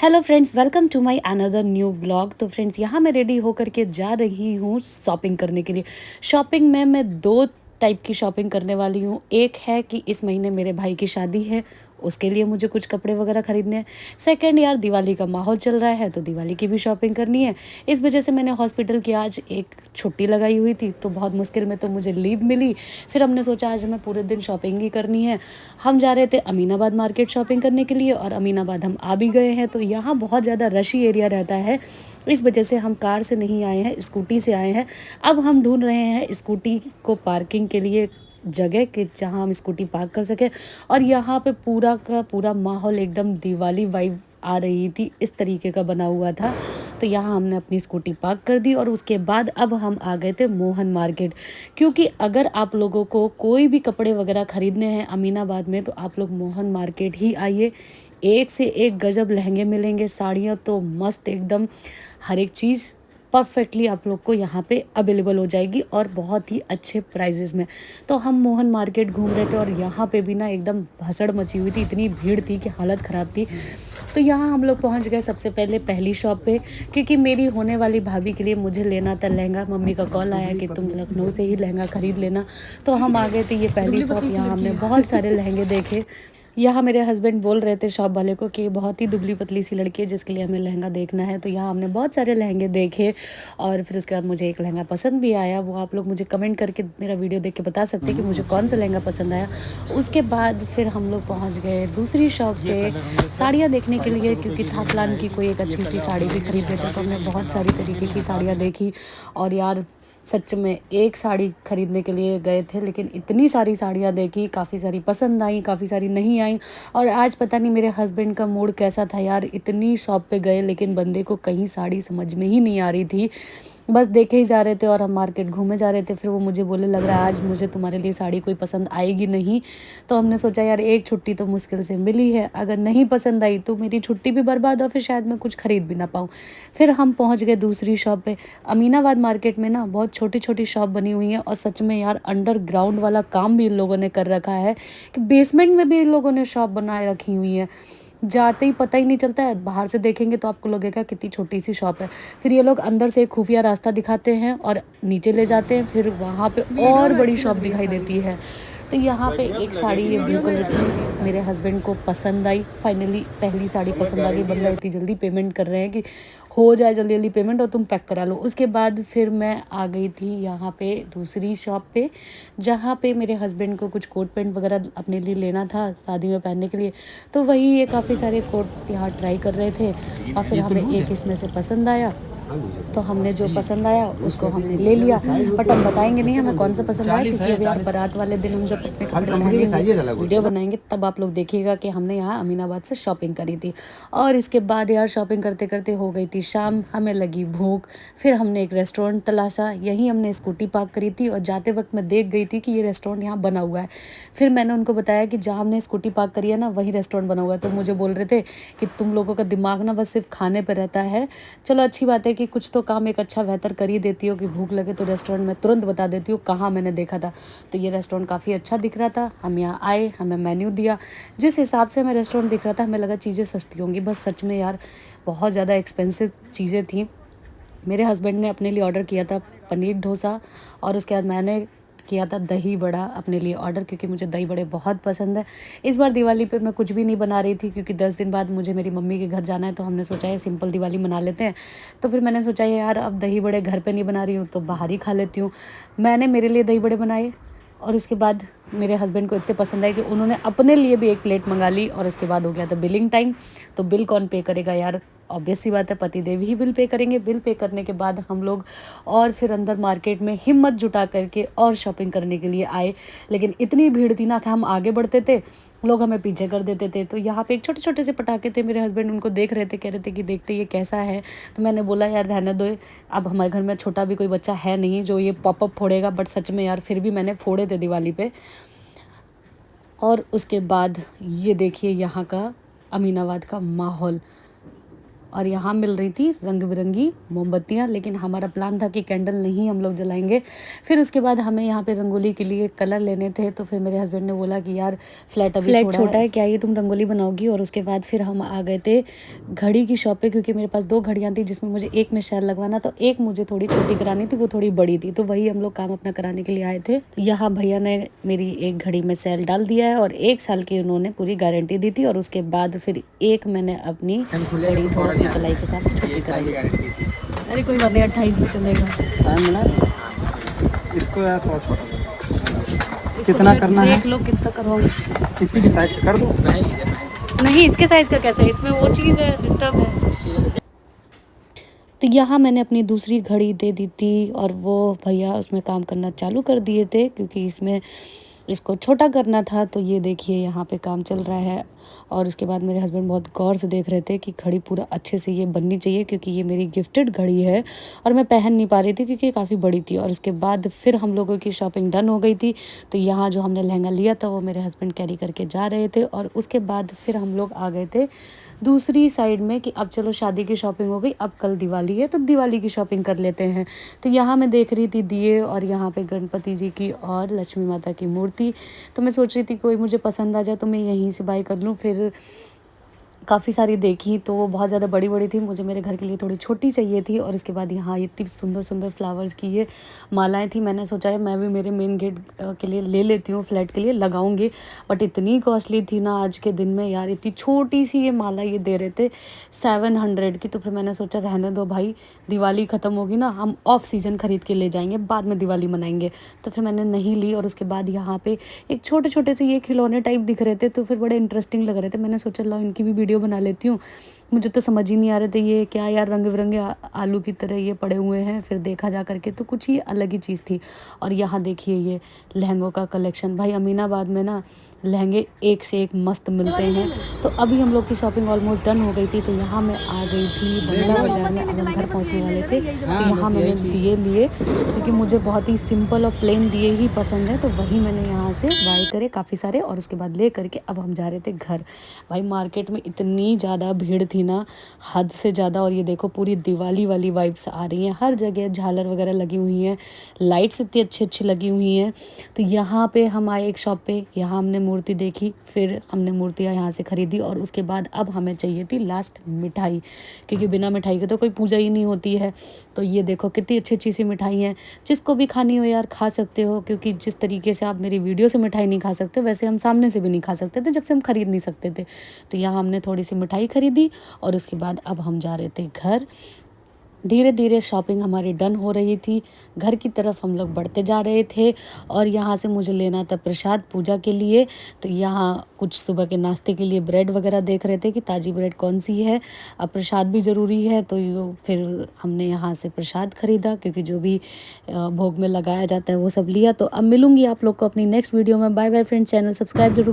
Hello friends, welcome to my another new blog. तो friends, यहाँ मैं रेडी होकर के जा रही हूँ शॉपिंग करने के लिए। शॉपिंग में मैं दो टाइप की शॉपिंग करने वाली हूँ। एक है कि इस महीने मेरे भाई की शादी है, उसके लिए मुझे कुछ कपड़े वगैरह खरीदने हैं। सेकंड, यार दिवाली का माहौल चल रहा है तो दिवाली की भी शॉपिंग करनी है। इस वजह से मैंने हॉस्पिटल की आज एक छुट्टी लगाई हुई थी, तो बहुत मुश्किल में तो मुझे लीव मिली। फिर हमने सोचा आज हमें पूरे दिन शॉपिंग ही करनी है। हम जा रहे थे अमीनाबाद मार्केट शॉपिंग करने के लिए, और अमीनाबाद हम आ भी गए हैं। तो यहाँ बहुत ज़्यादा रशी एरिया रहता है, इस वजह से हम कार से नहीं आए हैं, स्कूटी से आए हैं। अब हम ढूंढ रहे हैं स्कूटी को पार्किंग के लिए जगह कि जहाँ हम स्कूटी पार्क कर सकें। और यहाँ पे पूरा का पूरा माहौल एकदम दिवाली वाइब आ रही थी, इस तरीके का बना हुआ था। तो यहाँ हमने अपनी स्कूटी पार्क कर दी और उसके बाद अब हम आ गए थे मोहन मार्केट। क्योंकि अगर आप लोगों को कोई भी कपड़े वगैरह ख़रीदने हैं अमीनाबाद में, तो आप लोग मोहन मार्केट ही आइए। एक से एक गजब लहंगे मिलेंगे, साड़ियाँ तो मस्त एकदम, हर एक चीज़ परफेक्टली आप लोग को यहाँ पे अवेलेबल हो जाएगी और बहुत ही अच्छे प्राइजेस में। तो हम मोहन मार्केट घूम रहे थे और यहाँ पे भी ना एकदम भसड़ मची हुई थी, इतनी भीड़ थी कि हालत ख़राब थी। तो यहाँ हम लोग पहुँच गए सबसे पहले पहली शॉप पे, क्योंकि मेरी होने वाली भाभी के लिए मुझे लेना था लहंगा। मम्मी का कॉल आया कि तुम लखनऊ से ही लहंगा ख़रीद लेना। तो हम आ गए थे ये पहली शॉप। यहाँ हमने बहुत सारे लहंगे देखे। यहाँ मेरे हस्बैंड बोल रहे थे शॉप वाले को कि बहुत ही दुबली पतली सी लड़की है जिसके लिए हमें लहंगा देखना है। तो यहाँ हमने बहुत सारे लहंगे देखे और फिर उसके बाद मुझे एक लहंगा पसंद भी आया। वो आप लोग मुझे कमेंट करके मेरा वीडियो देख के बता सकते हैं कि मुझे कौन सा लहंगा पसंद आया। उसके बाद फिर हम लोग पहुँच गए दूसरी शॉप पे साड़ियाँ देखने के लिए, क्योंकि था प्लान की कोई एक अच्छी सी साड़ी भी खरीद लेते। तो हमने बहुत सारी तरीके की साड़ियाँ देखी और यार सच में एक साड़ी खरीदने के लिए गए थे, लेकिन इतनी सारी साड़ियाँ देखी, काफ़ी सारी पसंद आई, काफ़ी सारी नहीं आई। और आज पता नहीं मेरे हस्बैंड का मूड कैसा था यार, इतनी शॉप पे गए लेकिन बंदे को कहीं साड़ी समझ में ही नहीं आ रही थी। बस देखे ही जा रहे थे और हम मार्केट घूमे जा रहे थे। फिर वो मुझे बोले लग रहा है आज मुझे तुम्हारे लिए साड़ी कोई पसंद आएगी नहीं। तो हमने सोचा यार एक छुट्टी तो मुश्किल से मिली है, अगर नहीं पसंद आई तो मेरी छुट्टी भी बर्बाद और फिर शायद मैं कुछ खरीद भी ना पाऊँ। फिर हम पहुँच गए दूसरी शॉप पे। अमीनाबाद मार्केट में ना बहुत छोटी छोटी शॉप बनी हुई हैं और सच में यार अंडरग्राउंड वाला काम भी इन लोगों ने कर रखा है कि बेसमेंट में भी इन लोगों ने शॉप बनाए रखी हुई है। जाते ही पता ही नहीं चलता है, बाहर से देखेंगे तो आपको लगेगा कितनी छोटी सी शॉप है। फिर ये लोग अंदर से एक खुफिया रास्ता दिखाते हैं और नीचे ले जाते हैं, फिर वहाँ पे और बड़ी शॉप दिखाई देती है। तो यहाँ पे एक साड़ी ये ब्लू कलर की मेरे हस्बैंड को पसंद आई। फाइनली पहली साड़ी पसंद आ गई। बंदा इतनी जल्दी पेमेंट कर रहे हैं कि हो जाए जल्दी जल्दी पेमेंट और तुम पैक करा लो। उसके बाद फिर मैं आ गई थी यहाँ पे दूसरी शॉप पे, जहाँ पे मेरे हस्बैंड को कुछ कोट पैंट वगैरह अपने लिए लेना था शादी में पहनने के लिए। तो वही ये काफ़ी सारे कोट यहाँ ट्राई कर रहे थे और फिर हमें एक इसमें से पसंद आया। तो हमने जो पसंद आया उसको हमने ले लिया, बट हम बताएंगे नहीं हमें कौन सा पसंद आया, क्योंकि अभी यार बारात वाले दिन हम जब अपने कपड़े पहनेंगे वीडियो बनाएंगे तब आप लोग देखिएगा कि हमने यहाँ अमीनाबाद से शॉपिंग करी थी। और इसके बाद यार शॉपिंग करते करते हो गई थी शाम, हमें लगी भूख। फिर हमने एक रेस्टोरेंट तलाशा, यहीं हमने स्कूटी पार्क करी थी और जाते वक्त मैं देख गई थी कि ये रेस्टोरेंट यहाँ बना हुआ है। फिर मैंने उनको बताया कि जहाँ हमने स्कूटी पार्क करी है ना वही रेस्टोरेंट बना हुआ है। तो मुझे बोल रहे थे कि तुम लोगों का दिमाग ना बस सिर्फ खाने पर रहता है। चलो अच्छी बात है कि कुछ तो काम एक अच्छा बेहतर कर ही देती हो कि भूख लगे तो रेस्टोरेंट में तुरंत बता देती हूँ कहाँ मैंने देखा था। तो ये रेस्टोरेंट काफ़ी अच्छा दिख रहा था। हम यहाँ आए, हमें मेन्यू दिया, जिस हिसाब से हमें रेस्टोरेंट दिख रहा था हमें लगा चीज़ें सस्ती होंगी, बस सच में यार बहुत ज़्यादा एक्सपेंसिव चीज़ें थी। मेरे हस्बैंड ने अपने लिए ऑर्डर किया था पनीर डोसा और उसके बाद मैंने किया था दही बड़ा अपने लिए ऑर्डर, क्योंकि मुझे दही बड़े बहुत पसंद है। इस बार दिवाली पे मैं कुछ भी नहीं बना रही थी, क्योंकि 10 दिन बाद मुझे मेरी मम्मी के घर जाना है। तो हमने सोचा है सिंपल दिवाली मना लेते हैं। तो फिर मैंने सोचा यार अब दही बड़े घर पे नहीं बना रही हूँ तो बाहर ही खा लेती हूँ। मैंने मेरे लिए दही बड़े बनाए और उसके बाद मेरे हस्बैंड को इतने पसंद आए कि उन्होंने अपने लिए भी एक प्लेट मंगा ली। और उसके बाद हो गया था बिलिंग टाइम। तो बिल कौन पे करेगा यार, ऑब्वियस सी बात है पति देव ही बिल पे करेंगे। बिल पे करने के बाद हम लोग और फिर अंदर मार्केट में हिम्मत जुटा करके और शॉपिंग करने के लिए आए। लेकिन इतनी भीड़ थी ना कि हम आगे बढ़ते थे, लोग हमें पीछे कर देते थे। तो यहाँ पे एक छोटे छोटे से पटाखे थे, मेरे हस्बैंड उनको देख रहे थे, कह रहे थे कि देखते ये कैसा है। तो मैंने बोला यार रहने दो, अब हमारे घर में छोटा भी कोई बच्चा है नहीं जो ये पॉपअप फोड़ेगा। बट सच में यार फिर भी मैंने फोड़े थे दिवाली पे। और उसके बाद ये देखिए यहाँ का अमीनाबाद का माहौल, और यहाँ मिल रही थी रंग बिरंगी मोमबत्तियाँ, लेकिन हमारा प्लान था कि कैंडल नहीं हम लोग जलाएंगे। फिर उसके बाद हमें यहाँ पे रंगोली के लिए कलर लेने थे, तो फिर मेरे हस्बैंड ने बोला कि यार फ्लैट अभी छोटा है, क्या ये तुम रंगोली बनाओगी। और उसके बाद फिर हम आ गए थे घड़ी की शॉप पे, क्योंकि मेरे पास 2 घड़ियाँ थी जिसमें मुझे एक में शेल लगवाना, तो एक मुझे थोड़ी छोटी करानी थी, वो थोड़ी बड़ी थी, तो वही हम लोग काम अपना कराने के लिए आए थे। तो यहाँ भैया ने मेरी एक घड़ी में सेल डाल दिया है और 1 साल की उन्होंने पूरी गारंटी दी थी। और उसके बाद फिर एक मैंने अपनी घड़ी थोड़ा अपनी कलाई के हिसाब से छोटी कराई। अरे कोई बात नहीं, 28 भी चलेगा। टाइम मिला इसको यार थोड़ा छोटा कितना करना है, देख लो कितना करवाऊँ। इसी की साइज का कर दो। नहीं, इसके साइज का कैसे, इसमें वो चीज़ है, डिस्टर्ब है। तो यहाँ मैंने अपनी दूसरी घड़ी दे दी थी और वो भैया उसमें काम करना चालू कर दिए थे, क्योंकि इसमें इसको छोटा करना था। तो ये देखिए यहाँ पे काम चल रहा है। और उसके बाद मेरे हस्बैंड बहुत गौर से देख रहे थे कि घड़ी पूरा अच्छे से ये बननी चाहिए, क्योंकि ये मेरी गिफ्टेड घड़ी है और मैं पहन नहीं पा रही थी क्योंकि ये काफ़ी बड़ी थी। और उसके बाद फिर हम लोगों की शॉपिंग डन हो गई थी। तो यहाँ जो हमने लहंगा लिया था वो मेरे हस्बैंड कैरी करके जा रहे थे। और उसके बाद फिर हम लोग आ गए थे दूसरी साइड में कि अब चलो शादी की शॉपिंग हो गई, अब कल दिवाली है तो दिवाली की शॉपिंग कर लेते हैं। तो यहाँ मैं देख रही थी दिए और यहाँ पे गणपति जी की और लक्ष्मी माता की मूर्ति। तो मैं सोच रही थी कोई मुझे पसंद आ जाए तो मैं यहीं से बाय कर लूँ। फिर काफ़ी सारी देखी तो वो बहुत ज़्यादा बड़ी बड़ी थी, मुझे मेरे घर के लिए थोड़ी छोटी चाहिए थी। और इसके बाद यहाँ इतनी सुंदर सुंदर फ्लावर्स की ये मालाएं थी। मैंने सोचा है मैं भी मेरे मेन गेट के लिए ले लेती हूँ, फ्लैट के लिए लगाऊंगी। बट इतनी कॉस्टली थी ना आज के दिन में यार, इतनी छोटी सी ये माला ये दे रहे थे 700 की। तो फिर मैंने सोचा रहने दो भाई, दिवाली ख़त्म होगी ना, हम ऑफ सीज़न ख़रीद के ले जाएंगे, बाद में दिवाली मनाएंगे। तो फिर मैंने नहीं ली। और उसके बाद यहाँ पे एक छोटे छोटे से ये खिलौने टाइप दिख रहे थे, तो फिर बड़े इंटरेस्टिंग लग रहे थे। मैंने सोचा लो इनकी भी वीडियो बना लेती हूँ। मुझे तो समझ ही नहीं आ रहे थे ये क्या यार, रंग बिरंगे आलू की तरह ये पड़े हुए हैं। फिर देखा जा करके तो कुछ ही अलग ही चीज़ थी। और यहाँ देखिए ये लहंगों का कलेक्शन, भाई अमीनाबाद में ना लहंगे एक से एक मस्त मिलते हैं। तो अभी हम लोग की शॉपिंग ऑलमोस्ट डन हो गई थी। तो यहाँ मैं आ गई थी बंगला बाज़ार में, अब हम घर पहुँचने वाले थे। तो यहाँ मैंने दिए लिए, क्योंकि मुझे बहुत ही सिंपल और प्लेन दिए ही पसंद है। तो वही मैंने यहाँ से बाय करे काफ़ी सारे और उसके बाद ले करके अब हम जा रहे थे घर। भाई मार्केट में इतनी ज़्यादा भीड़ थी ना, हद से ज़्यादा। और ये देखो पूरी दिवाली वाली वाइब्स आ रही हैं, हर जगह झालर वगैरह लगी हुई हैं, लाइट्स इतनी अच्छी अच्छी लगी हुई हैं। तो यहाँ पे हम आए एक शॉप पे, यहाँ हमने मूर्ति देखी, फिर हमने मूर्तियाँ यहाँ से ख़रीदी। और उसके बाद अब हमें चाहिए थी लास्ट मिठाई, क्योंकि बिना मिठाई के तो कोई पूजा ही नहीं होती है। तो ये देखो कितनी अच्छी अच्छी सी मिठाई हैं, जिसको भी खानी हो यार खा सकते हो, क्योंकि जिस तरीके से आप मेरी वीडियो से मिठाई नहीं खा सकते वैसे हम सामने से भी नहीं खा सकते थे जब से हम ख़रीद नहीं सकते थे। तो यहाँ हमने थोड़ी सी मिठाई खरीदी और उसके बाद अब हम जा रहे थे घर। धीरे धीरे शॉपिंग हमारी डन हो रही थी, घर की तरफ हम लोग बढ़ते जा रहे थे। और यहाँ से मुझे लेना था प्रसाद पूजा के लिए। तो यहाँ कुछ सुबह के नाश्ते के लिए ब्रेड वगैरह देख रहे थे कि ताज़ी ब्रेड कौन सी है, अब प्रसाद भी ज़रूरी है। तो फिर हमने यहाँ से प्रसाद ख़रीदा, क्योंकि जो भी भोग में लगाया जाता है वो सब लिया। तो अब मिलूँगी आप लोग को अपनी नेक्स्ट वीडियो में। Bye bye friends, channel subscribe जरूर।